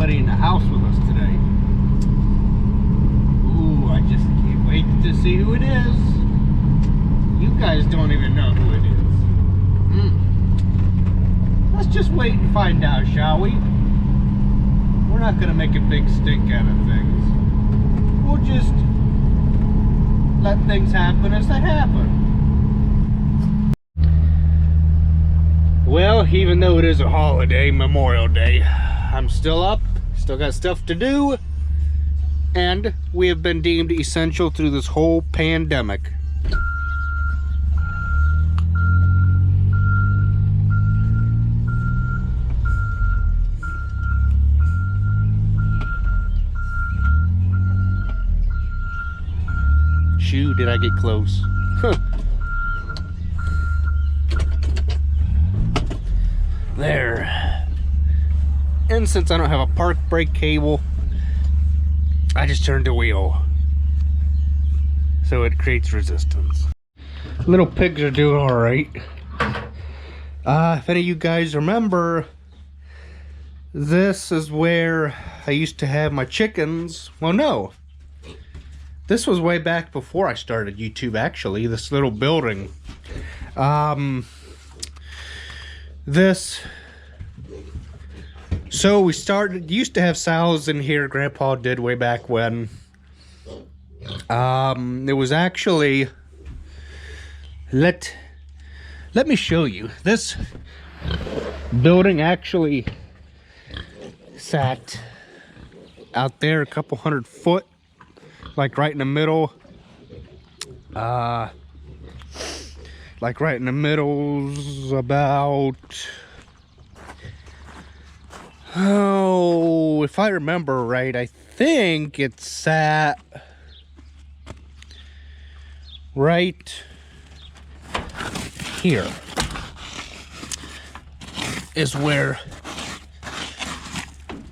somebody in the house with us today. Ooh, I just can't wait to see who it is. You guys don't even know who it is. Let's just wait and find out, shall we? We're not gonna make a big stink out of things. We'll just let things happen as they happen. Well, even though it is a holiday, Memorial Day, I'm still up, still got stuff to do, and we have been deemed essential through this whole pandemic. Shoo, did I get close? Huh. There. And since I don't have a park brake cable, I just turned the wheel, so it creates resistance. Little pigs are doing all right. If any of you guys remember, this is where I used to have my chickens. Well, no, this was way back before I started YouTube, actually. This little building. So we used to have sows in here. Grandpa did way back when. It was actually, let me show you. This building actually sat out there a couple 100 foot, like right in the middle. Like right in the middle's about, oh, if I remember right, I think it sat right here is where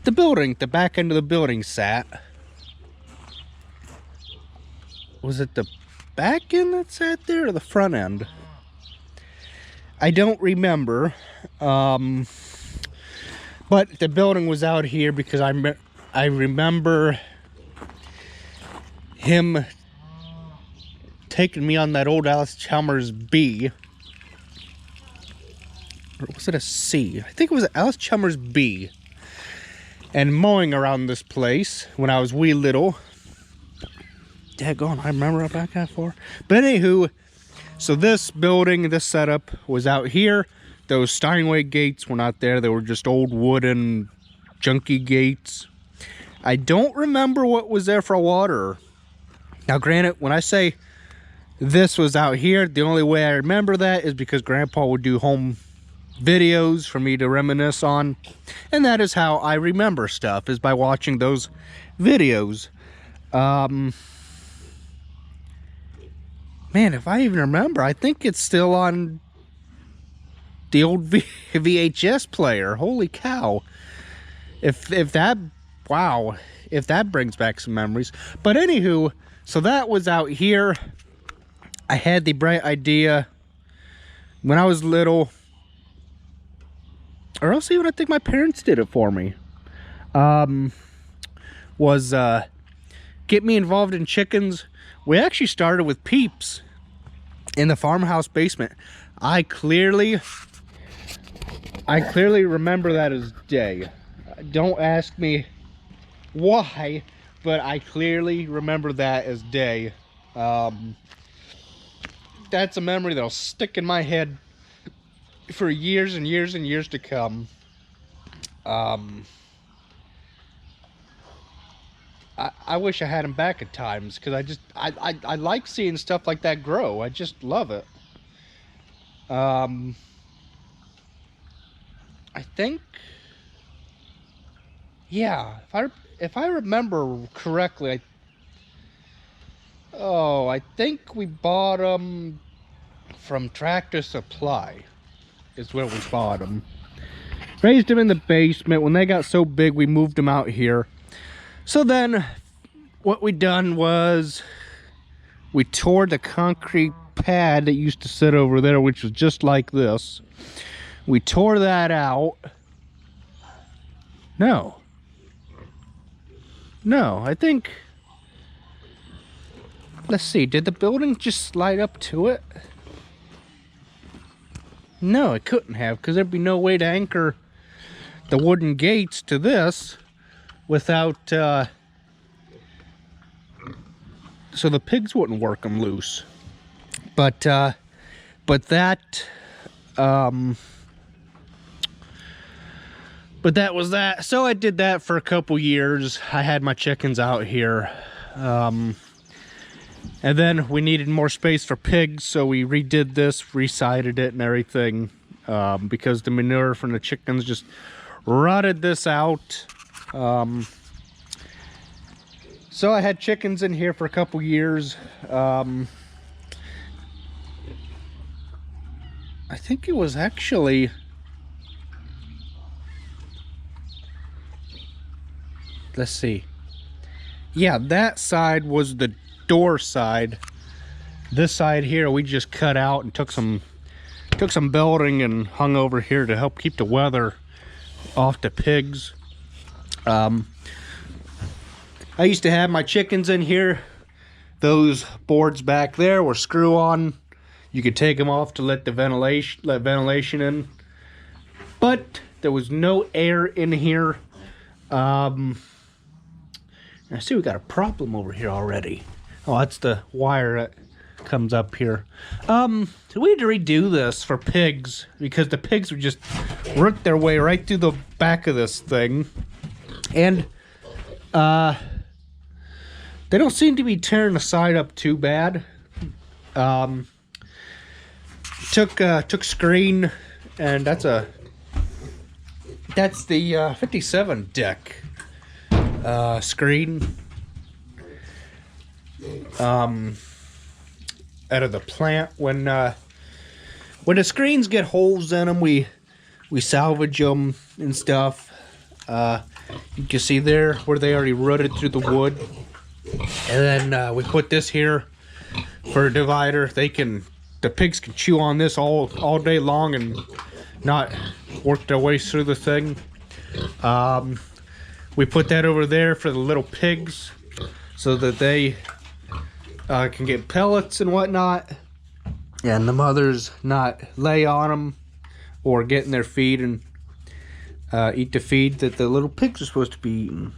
the building, the back end of the building sat. Was it the back end that sat there or the front end? I don't remember, but the building was out here because I remember him taking me on that old Alice Chalmers B. Or was it a C? I think it was an Alice Chalmers B. And mowing around this place when I was wee little. Daggone, I remember back that far. But anywho, so this building, this setup was out here. Those Steinway gates were not there. They were just old wooden junky gates. I don't remember what was there for water. Now granted, when I say this was out here, the only way I remember that is because Grandpa would do home videos for me to reminisce on. And that is how I remember stuff, is by watching those videos. Man, if I even remember, I think it's still on the old VHS player. Holy cow. If that, wow, if that brings back some memories. But anywho, so that was out here. I had the bright idea when I was little, or else even I think my parents did it for me, was get me involved in chickens. We actually started with Peeps in the farmhouse basement. I clearly remember that as day. Don't ask me why, but I clearly remember that as day. That's a memory that'll stick in my head for years and years and years to come. I wish I had him back at times, because I like seeing stuff like that grow. I just love it. I think, yeah, if I remember correctly, I think we bought them from Tractor Supply is where we bought them. Raised them in the basement. When they got so big, we moved them out here. So then what we done was we tore the concrete pad that used to sit over there, which was just like this. We tore that out. No. No, I think... Let's see, did the building just slide up to it? No, it couldn't have, because there'd be no way to anchor the wooden gates to this without... so the pigs wouldn't work them loose. But that... But that was that. So I did that for a couple years. I had my chickens out here. And then we needed more space for pigs, so we redid this, resided it and everything. Because the manure from the chickens just rotted this out. So I had chickens in here for a couple years. I think it was actually... Let's see. Yeah, that side was the door side. This side here we just cut out and took some belting and hung over here to help keep the weather off the pigs. I used to have my chickens in here. Those boards back there were screw-on. You could take them off to let ventilation in. But there was no air in here. I see we got a problem over here already. Oh, that's the wire that comes up here. So we had to redo this for pigs because the pigs would just root their way right through the back of this thing. And they don't seem to be tearing the side up too bad. Took screen, and that's the 57 deck screen out of the plant. When the screens get holes in them, we salvage them and stuff. You can see there where they already rooted through the wood, and then we put this here for a divider. The pigs can chew on this all day long and not work their way through the thing. We put that over there for the little pigs so that they can get pellets and whatnot, and the mothers not lay on them or get in their feed and eat the feed that the little pigs are supposed to be eating.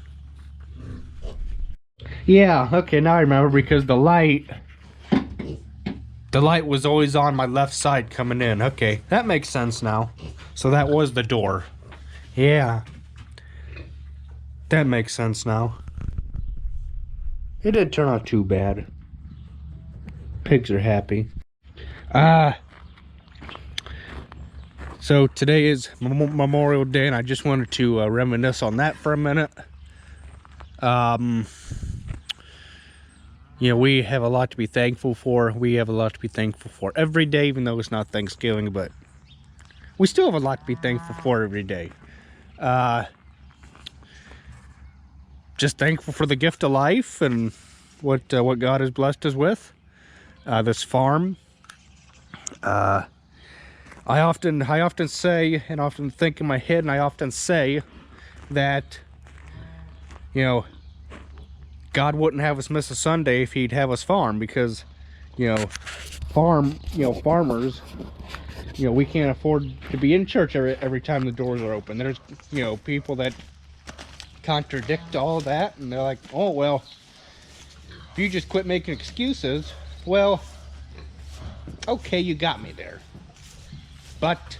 Yeah, okay, now I remember, because the light was always on my left side coming in. Okay, that makes sense now. So that was the door. Yeah. That makes sense now. It didn't turn out too bad. Pigs are happy. So today is Memorial Day, and I just wanted to reminisce on that for a minute. You know, we have a lot to be thankful for. We have a lot to be thankful for every day, even though it's not Thanksgiving, but we still have a lot to be thankful for every day. Just thankful for the gift of life and what God has blessed us with. This farm. I often say, and often think in my head, and I often say that, you know, God wouldn't have us miss a Sunday if he'd have us farm, because, you know, farmers, you know, we can't afford to be in church every time the doors are open. There's, you know, people that contradict all that, and they're like, oh, well, if you just quit making excuses, well, okay, you got me there. But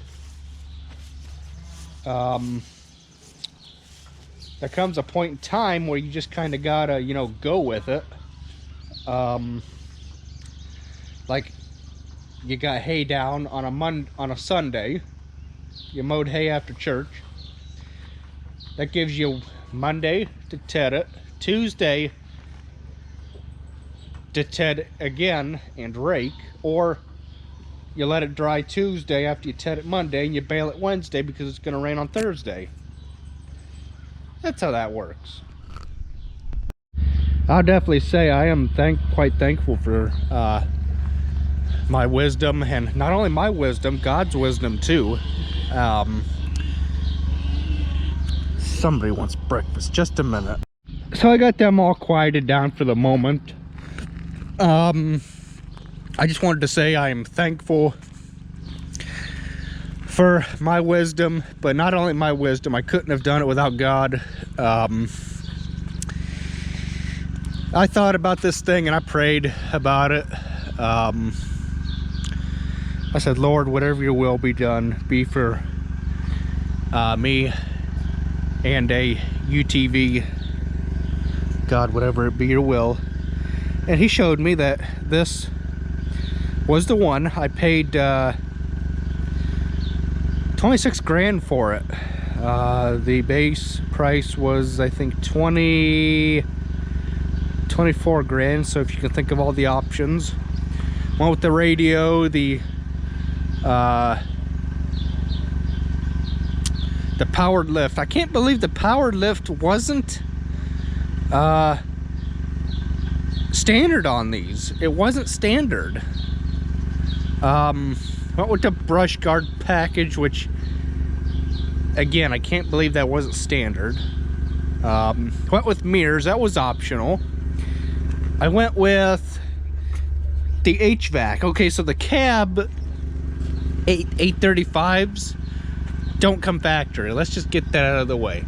there comes a point in time where you just kind of gotta, you know, go with it. Like, you got hay down on a Sunday. You mowed hay after church. That gives you Monday to ted it, Tuesday to ted again and rake, or you let it dry Tuesday after you ted it Monday, and you bale it Wednesday because it's going to rain on Thursday. That's how that works. I'll definitely say I am quite thankful for my wisdom, and not only my wisdom, God's wisdom too. Somebody wants breakfast. Just a minute. So I got them all quieted down for the moment. I just wanted to say I am thankful for my wisdom, but not only my wisdom, I couldn't have done it without God. I thought about this thing and I prayed about it. I said, Lord, whatever your will be done, be for me and a UTV. God, whatever it be your will. And he showed me that this was the one. I paid 26 grand for it. The base price was, I think, 24 grand. So if you can think of all the options, one with the radio, the powered lift. I can't believe the powered lift wasn't standard on these. It wasn't standard. Went with the brush guard package, which again, I can't believe that wasn't standard. Went with mirrors, that was optional. I went with the HVAC. Okay, so the cab 835s don't come factory. Let's just get that out of the way.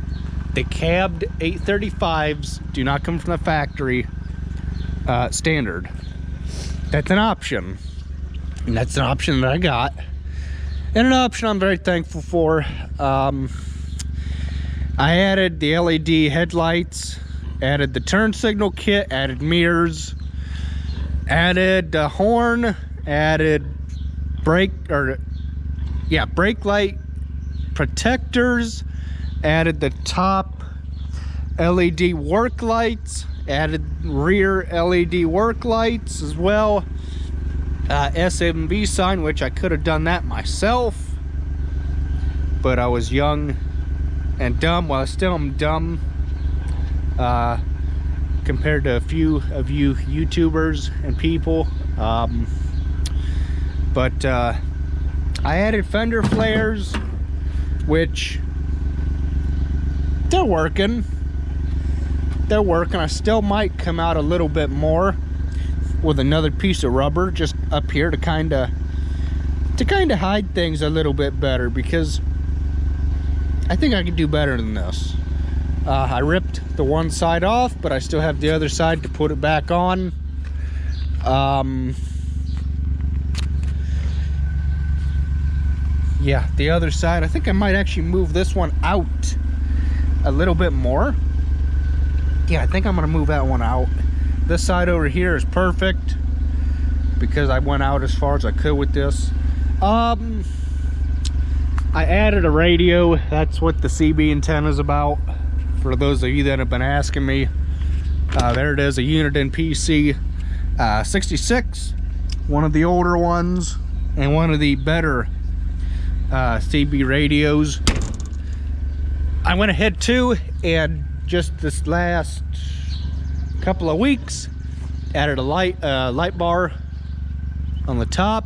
The cabbed 835s do not come from the factory standard. That's an option, and that's an option that I got, and an option I'm very thankful for. I added the LED headlights, added the turn signal kit, added mirrors, added the horn, added brake light protectors, added the top LED work lights, added rear LED work lights as well. SMB sign, which I could have done that myself, but I was young and dumb. Well, I still am dumb compared to a few of you YouTubers and people. But I added fender flares, which they're working. I still might come out a little bit more with another piece of rubber just up here to kind of hide things a little bit better, because I think I can do better than this. I ripped the one side off, but I still have the other side to put it back on. Yeah, the other side, I think I might actually move this one out a little bit more. Yeah, I think I'm gonna move that one out. This side over here is perfect because I went out as far as I could with this. I added a radio. That's what the CB antenna is about, for those of you that have been asking me. There it is, a Uniden PC 66, one of the older ones and one of the better CB radios. I went ahead too, and just this last couple of weeks added a light bar on the top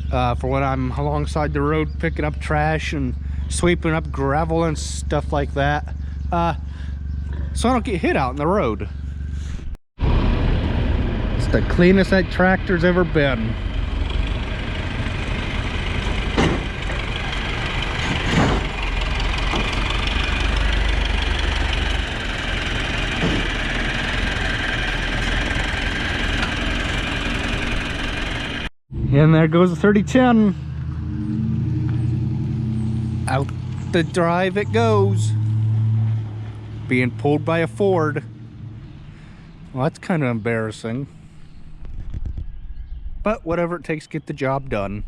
for when I'm alongside the road picking up trash and sweeping up gravel and stuff like that, so I don't get hit out in the road. It's the cleanest that tractor's ever been. And there goes the 3010. Out the drive it goes. Being pulled by a Ford. Well, that's kind of embarrassing. But whatever it takes to get the job done.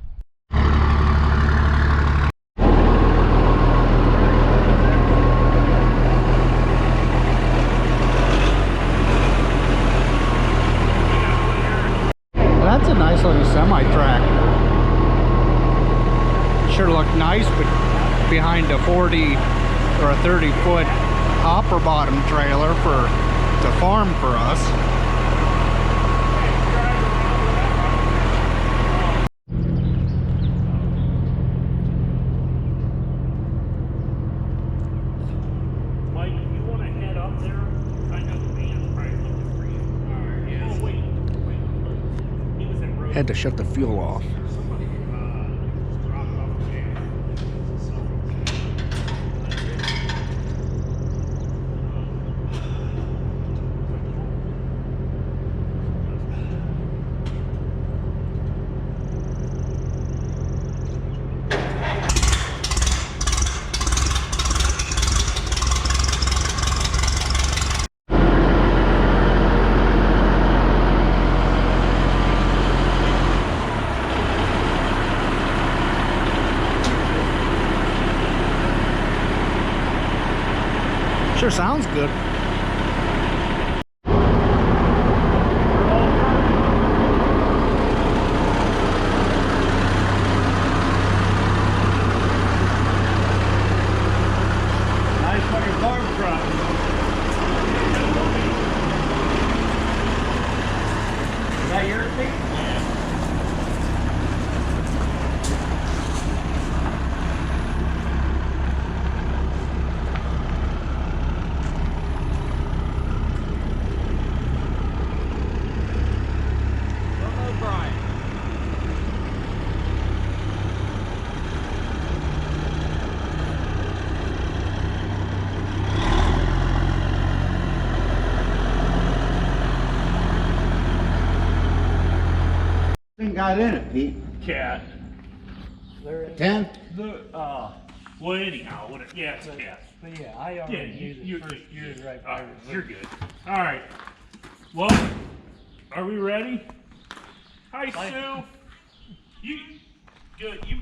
That's a nice little semi-tractor. Sure looked nice, but behind a 40 or a 30-foot hopper bottom trailer to farm for us. Mike, if you want to head up there, I Had to shut the fuel off. Sure sounds good. Nice fucking farm truck. Is that yours, Pete? Yeah. Thing got in it, Pete. Cat. 10? Well, anyhow, yeah, it's a cat. But yeah, I already knew the first year's right by You're good. All right. Well, are we ready? Hi, Sue. You good? You.